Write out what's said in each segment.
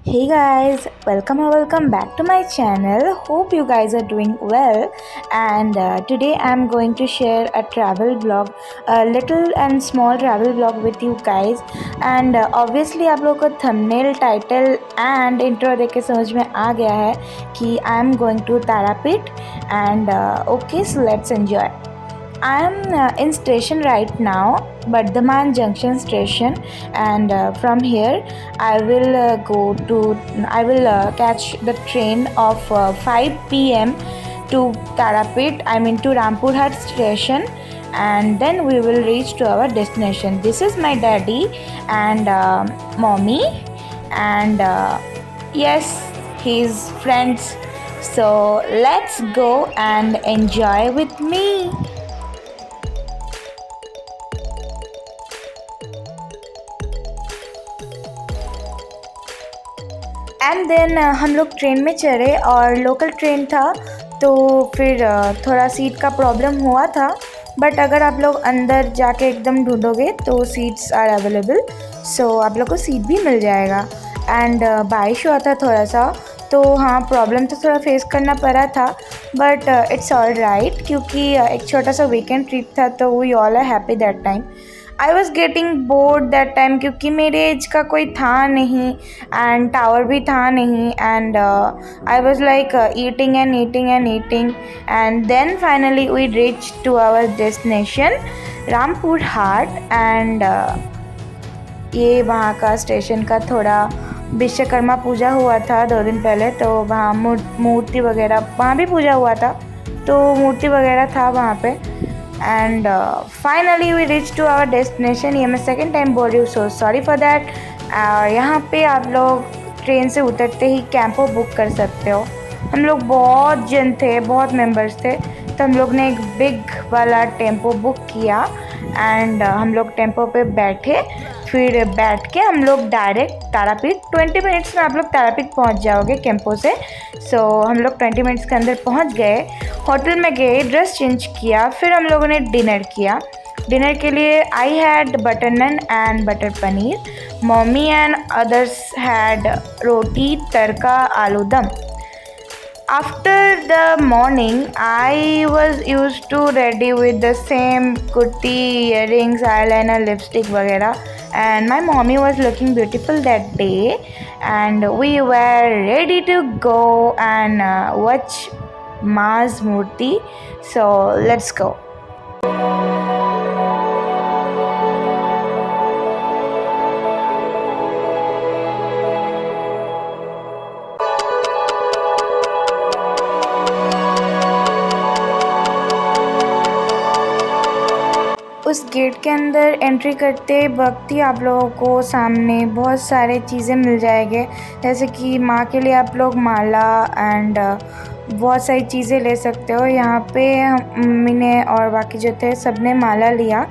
Hey guys, welcome or welcome back to my channel. Hope you guys are doing well. And today I'm going to share a travel vlog, a little and small travel vlog with you guys. And obviously आप लोगों को thumbnail, title and intro देख के समझ में आ गया है कि I'm going to Tarapet. And okay, so let's enjoy. I am in station right now, Bardhaman Junction station, and from here I will catch the train of 5 p.m. to Tarapet. I mean to Rampurhat station, and then we will reach to our destination. This is my daddy and mommy, and yes, his friends. So let's go and enjoy with me. And then हम लोग train में चढ़े और local train था तो फिर थोड़ा seat का प्रॉब्लम हुआ था, बट अगर आप लोग अंदर जाके एकदम ढूंढोगे तो सीट्स आर अवेलेबल, सो आप लोग को सीट भी मिल जाएगा। एंड बारिश हुआ था थोड़ा सा, तो हाँ प्रॉब्लम तो थोड़ा फेस करना पड़ा था, बट इट्स ऑल राइट क्योंकि एक छोटा सा वीकेंड ट्रिप था तो we all are happy that time. I was getting bored that time क्योंकि मेरे एज का कोई था नहीं एंड टावर भी था नहीं, and I was like eating and eating and eating, and then finally we reach to our destination Rampurhat. And ये वहाँ का स्टेशन का थोड़ा विश्वकर्मा पूजा हुआ था 2 दिन पहले, तो वहाँ मूर्ति वगैरह वहाँ भी पूजा हुआ था, तो मूर्ति वगैरह था वहाँ पे। And finally we reach to our destination. ये मैं सेकेंड टाइम बोल रही हूँ, सो सॉरी फॉर दैट। यहाँ पे आप लोग ट्रेन से उतरते ही कैंपो बुक कर सकते हो। हम लोग बहुत जन थे, बहुत मेंबर्स थे, तो हम लोग ने एक बिग वाला टेम्पो बुक किया एंड हम लोग टेम्पो पे बैठे। फिर बैठ के हम लोग डायरेक्ट तारापीठ 20 मिनट्स में आप लोग तारापीठ पहुंच जाओगे कैंपो से। सो हम लोग 20 मिनट्स के अंदर पहुंच गए, होटल में गए, ड्रेस चेंज किया, फिर हम लोगों ने डिनर किया। डिनर के लिए I had butter naan and butter paneer, mummy and others had roti tadka aloo dum. After the morning, I was used to ready with the same kurti, earrings, eyeliner, lipstick वगैरह, and my mommy was looking beautiful that day, and we were ready to go and watch Ma's Murti. So let's go. उस gate के अंदर entry करते वक्त ही आप लोगों को सामने बहुत सारे चीज़ें मिल जाएंगे, जैसे कि माँ के लिए आप लोग माला एंड बहुत सारी चीज़ें ले सकते हो। यहाँ पे मम्मी ने और बाकी जो थे सब ने माला लिया,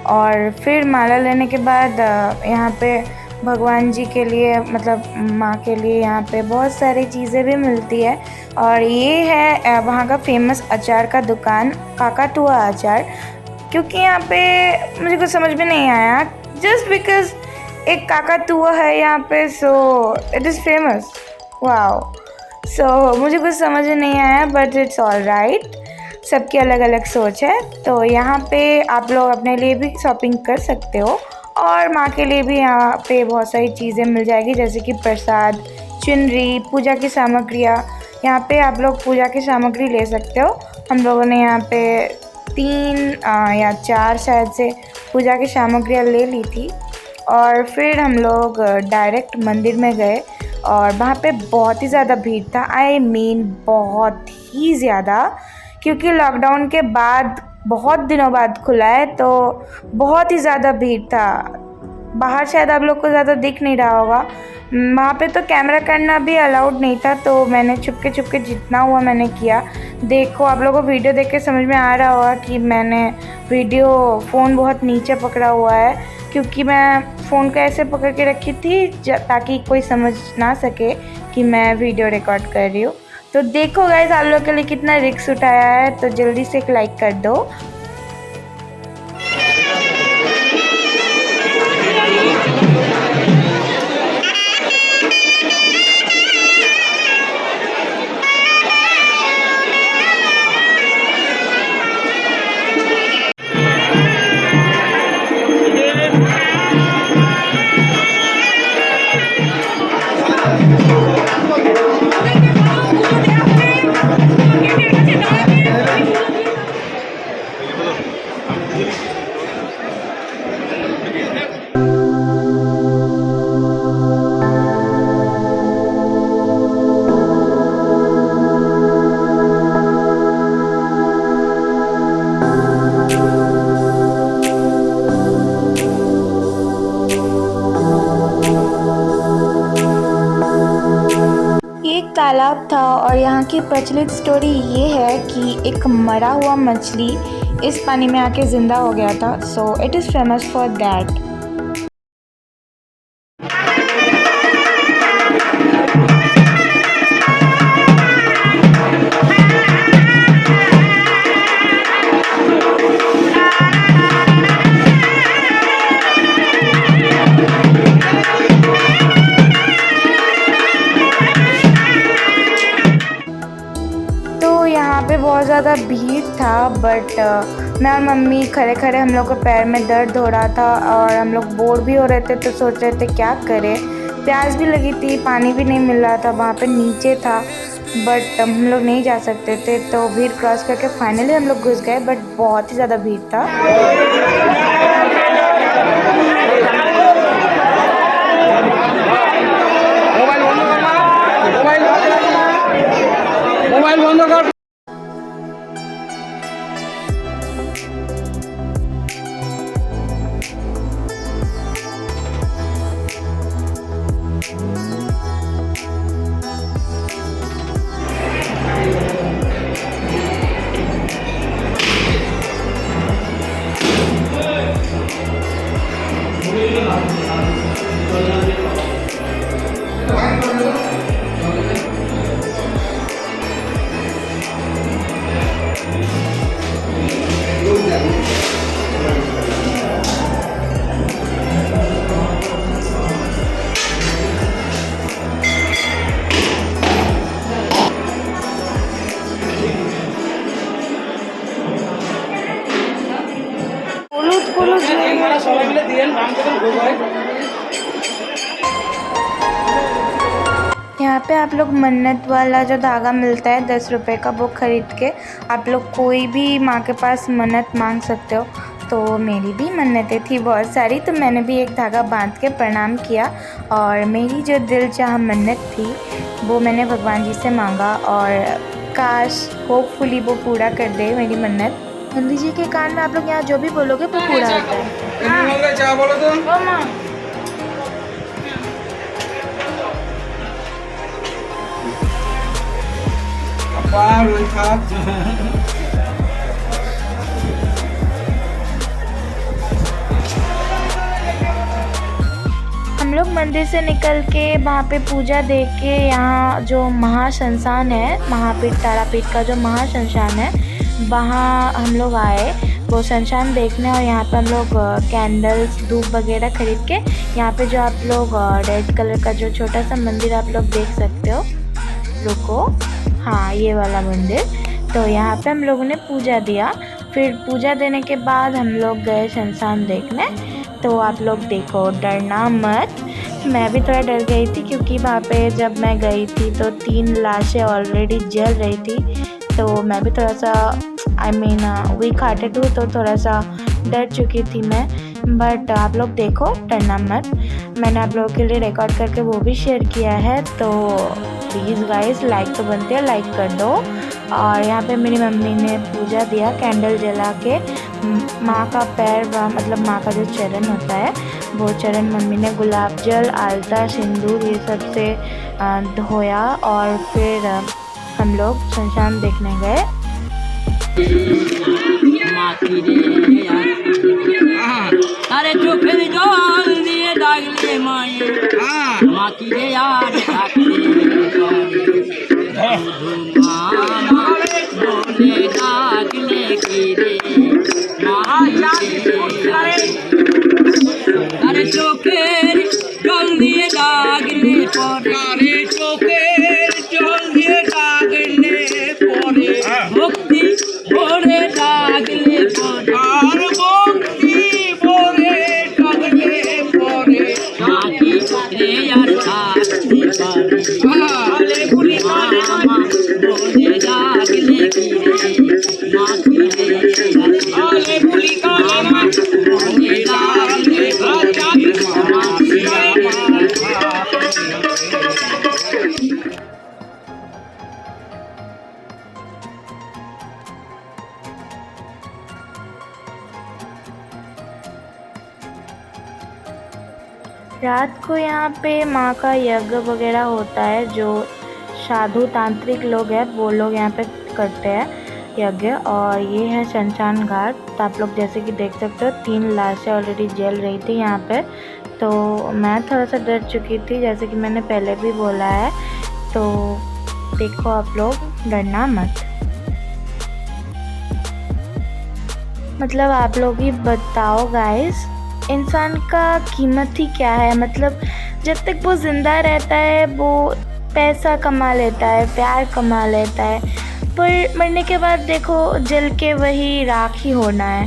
और फिर माला लेने के बाद यहाँ पे भगवान जी के लिए मतलब माँ के लिए यहाँ पे बहुत सारी चीज़ें भी मिलती है। और ये है वहाँ का फेमस अचार का दुकान, काकातुआ अचार। क्योंकि यहाँ पे मुझे कुछ समझ में नहीं आया, जस्ट बिकॉज एक काकातुआ है यहाँ पे, so it is famous. Wow, so मुझे कुछ समझ में नहीं आया, बट इट्स ऑल राइट, सबकी अलग अलग सोच है। तो यहाँ पे आप लोग अपने लिए भी शॉपिंग कर सकते हो, और माँ के लिए भी यहाँ पे बहुत सारी चीज़ें मिल जाएगी, जैसे कि प्रसाद, चुनरी, पूजा की सामग्रियाँ। यहाँ पे आप लोग पूजा की सामग्री ले सकते हो। हम लोगों ने यहाँ पे 3 या 4 शायद से पूजा की सामग्रियाँ ले ली थी, और फिर हम लोग डायरेक्ट मंदिर में गए, और वहाँ पे बहुत ही ज़्यादा भीड़ था। आई मीन बहुत ही ज़्यादा, क्योंकि लॉकडाउन के बाद बहुत दिनों बाद खुला है, तो बहुत ही ज़्यादा भीड़ था। बाहर शायद आप लोग को ज़्यादा दिख नहीं रहा होगा, वहाँ पे तो कैमरा करना भी अलाउड नहीं था, तो मैंने छुपके जितना हुआ मैंने किया। देखो आप लोगों को वीडियो देख के समझ में आ रहा होगा कि मैंने फ़ोन बहुत नीचे पकड़ा हुआ है, क्योंकि मैं फ़ोन को ऐसे पकड़ के रखी थी ताकि कोई समझ ना सके कि मैं वीडियो रिकॉर्ड कर रही हूँ। तो देखो गाइस, आप लोग के लिए कितना रिस्क उठाया है, तो जल्दी से एक लाइक कर दो। एक तालाब था और यहाँ की प्रचलित स्टोरी ये है कि एक मरा हुआ मछली इस पानी में आके ज़िंदा हो गया था, सो it is famous for that. यहाँ पे बहुत ज़्यादा भीड़ था, बट मैं और मम्मी खड़े खड़े हम लोग को पैर में दर्द हो रहा था और हम लोग बोर भी हो रहे थे, तो सोच रहे थे क्या करें। प्यास भी लगी थी, पानी भी नहीं मिल रहा था, वहाँ पे नीचे था, बट हम लोग नहीं जा सकते थे, तो भीड़ क्रॉस करके फाइनली हम लोग घुस गए, बट बहुत ही ज़्यादा भीड़ था। मोबाइल बंद कर। यहाँ पे आप लोग मन्नत वाला जो धागा मिलता है 10 रुपए का, वो ख़रीद के आप लोग कोई भी माँ के पास मन्नत मांग सकते हो। तो मेरी भी मन्नतें थी बहुत सारी, तो मैंने भी एक धागा बांध के प्रणाम किया और मेरी जो दिल चाह मन्नत थी वो मैंने भगवान जी से मांगा, और काश होपफुली वो पूरा कर दे मेरी मन्नत। नंदी जी के कान में आप लोग यहाँ जो भी बोलोगे वो पूरा होता है। हम लोग मंदिर से निकल के वहाँ पे पूजा देख के यहाँ जो महाश्मशान है, महापीठ तारापीठ का जो महाश्मशान है, वहाँ हम लोग आए वो श्मशान देखने। और यहाँ पे हम लोग कैंडल्स धूप वगैरह खरीद के यहाँ पे जो आप लोग रेड कलर का जो छोटा सा मंदिर आप लोग देख सकते हो, रुको, हाँ ये वाला मंदिर, तो यहाँ पे हम लोगों ने पूजा दिया। फिर पूजा देने के बाद हम लोग गए श्मशान देखने। तो आप लोग देखो, डरना मत। मैं भी थोड़ा डर गई थी क्योंकि वहाँ पे जब मैं गई थी तो 3 लाशें ऑलरेडी जल रही थी, तो मैं भी थोड़ा सा वीक हार्टेड हूँ, तो थोड़ा सा डर चुकी थी मैं। बट आप लोग देखो, डरना मत। मैंने आप लोगों के लिए रिकॉर्ड करके वो भी शेयर किया है, तो प्लीज़ गाइस लाइक तो बनती है, लाइक कर दो। और यहाँ पे मेरी मम्मी ने पूजा दिया कैंडल जला के। माँ का पैर मतलब माँ का जो चरण होता है वो चरण मम्मी ने गुलाब जल, आलता, सिंदूर ये सब से धोया और फिर हम लोग शमशान देखने गए। अरे चोखे जल दिए डागले माए माकी रे यार डागले की रे अरे चोखे जल दिए डागले पड़े अरे चोखे जल दिए डागले पड़े भक्ति भोरे डागले पड़े और भक्ति भोरे डागले पड़े माकी रे यार डागले पड़े भोरे डागले की रे माकी रे अरे भूली का भोरे डागले रात को यहाँ पे माँ का यज्ञ वगैरह होता है। जो साधु तांत्रिक लोग हैं वो लोग यहाँ पे करते हैं यज्ञ। और ये है शमशान घाट। तो आप लोग जैसे कि देख सकते हो 3 लाशें ऑलरेडी जल रही थी यहाँ पे। तो मैं थोड़ा सा डर चुकी थी जैसे कि मैंने पहले भी बोला है। तो देखो आप लोग डरना मत। मतलब आप लोग ही बताओ गाइस, इंसान का कीमत ही क्या है। मतलब जब तक वो ज़िंदा रहता है वो पैसा कमा लेता है, प्यार कमा लेता है, पर मरने के बाद देखो जल के वही राख ही होना है।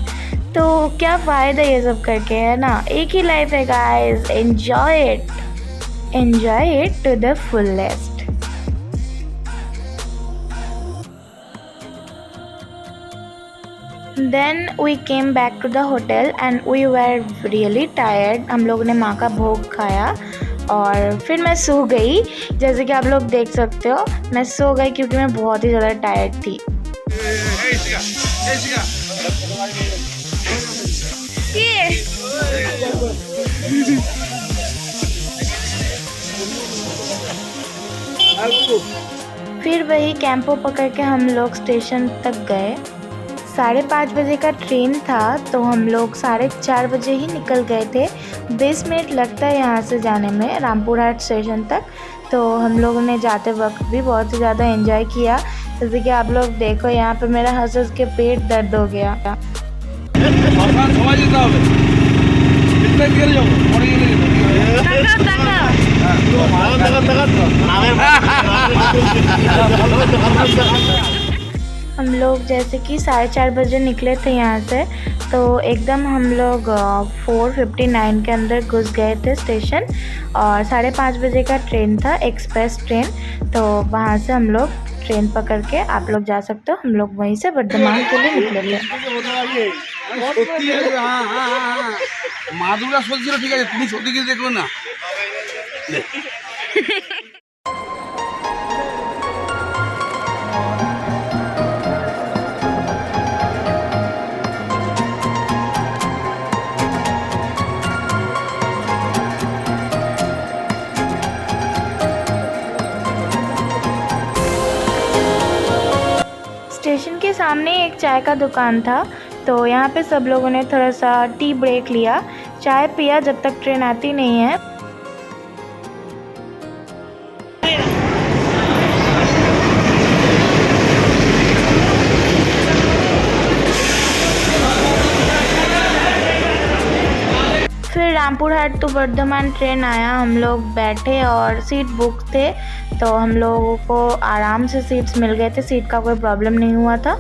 तो क्या फ़ायदा ये सब करके, है ना। एक ही लाइफ है guys, enjoy it to the fullest. Then we came back to the hotel and we were really tired। हम लोगों ने माँ का भोग खाया और फिर मैं सो गई। जैसे कि आप लोग देख सकते हो मैं सो गई क्योंकि मैं बहुत ही ज़्यादा टायर्ड थी। फिर वही कैंपो पकड़ के हम लोग स्टेशन तक गए। 5:30 बजे का ट्रेन था तो हम लोग 4:30 बजे ही निकल गए थे। 20 मिनट लगता है यहाँ से जाने में रामपुरहाट स्टेशन तक। तो हम लोगों ने जाते वक्त भी बहुत ही ज़्यादा एंजॉय किया। जैसे कि आप लोग देखो यहाँ पे मेरा हंस के पेट दर्द हो गया। हम लोग जैसे कि 4:30 बजे निकले थे यहाँ से। तो एकदम हम लोग 4:59 के अंदर घुस गए थे स्टेशन। और 5:30 बजे का ट्रेन था, एक्सप्रेस ट्रेन। तो वहाँ से हम लोग ट्रेन पकड़ के आप लोग जा सकते हो। हम लोग वहीं से वर्धमान के लिए निकले थे। মাদুরা চলছিল ঠিক আছে, তুমি সত্যি কিছু দেখলো না। स्टेशन के सामने एक चाय का दुकान था। तो यहाँ पे सब लोगों ने थोड़ा सा टी ब्रेक लिया, चाय पिया जब तक ट्रेन आती नहीं है। फिर रामपुरहाट टू वर्धमान ट्रेन आया। हम लोग बैठे और सीट बुक थे तो हम लोगों को आराम से सीट्स मिल गए थे। सीट का कोई प्रॉब्लम नहीं हुआ था।